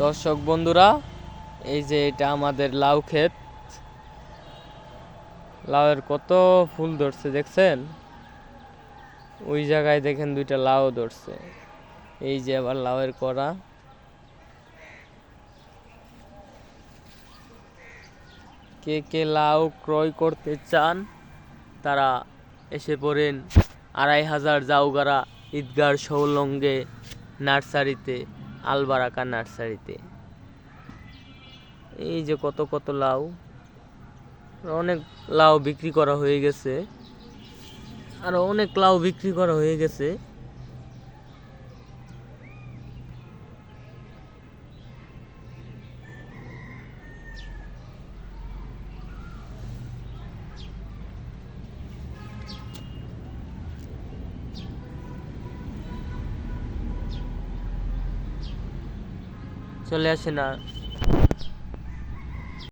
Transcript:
দর্শক বন্ধুরা, এই যে এটা আমাদের লাউ ক্ষেত। লাউয়ের কত ফুল ধরছে দেখছেন? ওই জায়গায় দেখেন দুইটা লাউ ধরছে। এই যে আবার লাউয়ের কড়া। কে কে লাউ ক্রয় করতে চান তারা এসে পড়েন 2500 জাউগাড়া ঈদগার সংলগ্নে নার্সারিতে, আলবারাকা নার্সারিতে। এই যে কত কত লাউ, অনেক লাউ বিক্রি করা হয়ে গেছে, আরো অনেক লাউ বিক্রি করা হয়ে গেছে। চলে আসে না।